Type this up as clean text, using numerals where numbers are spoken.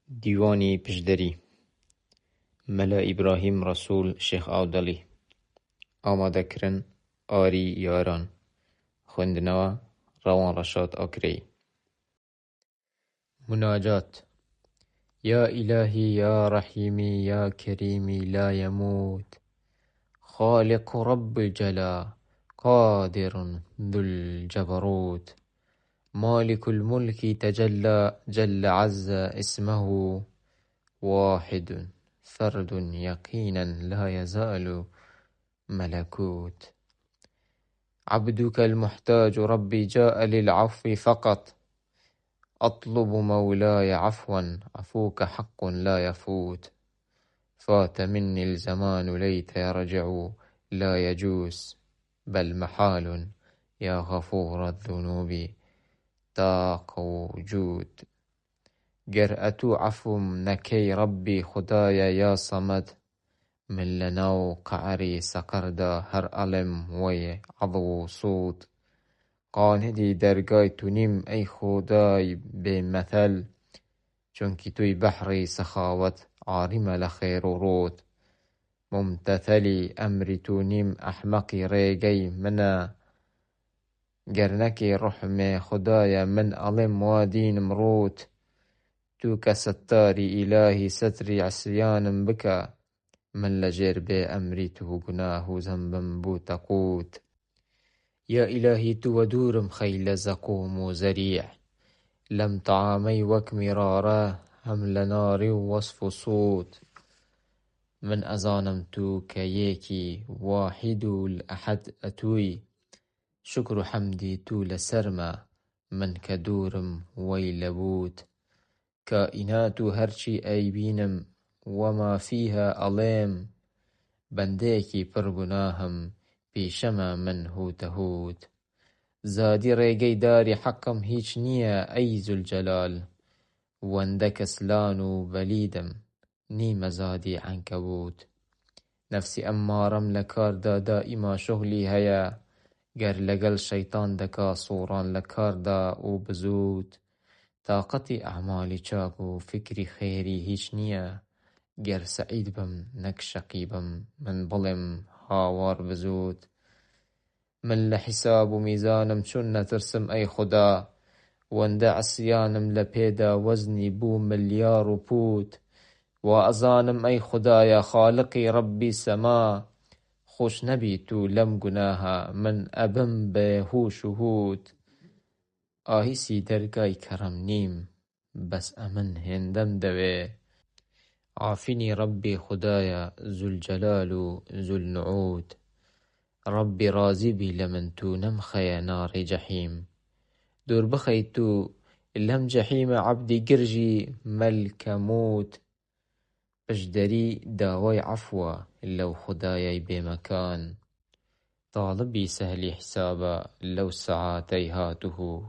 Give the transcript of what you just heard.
دیوانی پشدری مەلا ئیبراهیم ڕەسوول شێخ ئاودەڵی ئامادەکردن ئاری یاران خوێندنەوە ڕەوان ڕەشاد ئاکرێی مناجات يا إلهي يا رحيمي يا كريمي لا يموت خالق رب الجلا قادر ذو الجبروت مالك الملك تجلى جل عز اسمه واحد فرد يقينا لا يزال ملكوت عبدك المحتاج ربي جاء للعفو فقط أطلب مولاي عفوا عفوك حق لا يفوت فات مني الزمان ليت يرجع لا يجوز بل محال يا غفور الذنوب طاق وجود جرأة عفو نكي ربي خدايا يا صمد من لنو قعري سقردا هر ألم وي عضو صوت قاندی درگای تو نیم ای خدای به مثل چونکی توی بحری سخاوت عارم لخیر و رود ممتثلی امری تو نیم احمقی ریگی منا گرنکی رحم خدای من علم وادین مروت تو كستاري إلهي ستري عصيان بك من لجر بأمري تو گناه ذنبا بو تقوت يا إلهي تو ودورم خيل زقوم وزريع لم طعامي وك مرارا هم لنار وصف صوت من أزانم تو كيكي واحد الأحد أتوي شكر حمدي تو لسرما من كدورم ويلبوت كائنات هرشي أيبينم وما فيها أليم بنديكي برگناهم بيشما من هو تهوت زادي ريگي داري حقم هيچ نيا أي ذو الجلال واندك سلانو بليدم نيم زادي عنكبوت نفسي أمارم لكار دا دائما شغلي هيا گر لقل شيطان دكا صوران لكار دا او بزوت طاقتي أعمالي چاكو فكري خيري هيچ نيا گر سعيد بم نك شقي بم من بلم هاوار بزوت من لحساب ميزانم چون نترسم أي خدا وانده عصيانم لپيدا وزني بو مليار بوت وأزانم أي خدايا خالقي ربي سما خوش نبي تو لم گناها من أبم به شهود آهيسي درگاي كرم نيم بس أمن هندم دوي عافني ربي خدايا ذو الجلال ذو النعود ربي راضي بي لمن تو نمخي نار جحيم دور بخي تو لم جحيم عبدي قرجي ملك موت بجدري داوي عفوا لو خدايا بمكان طالبي سهلي حسابا لو ساعاتي هاته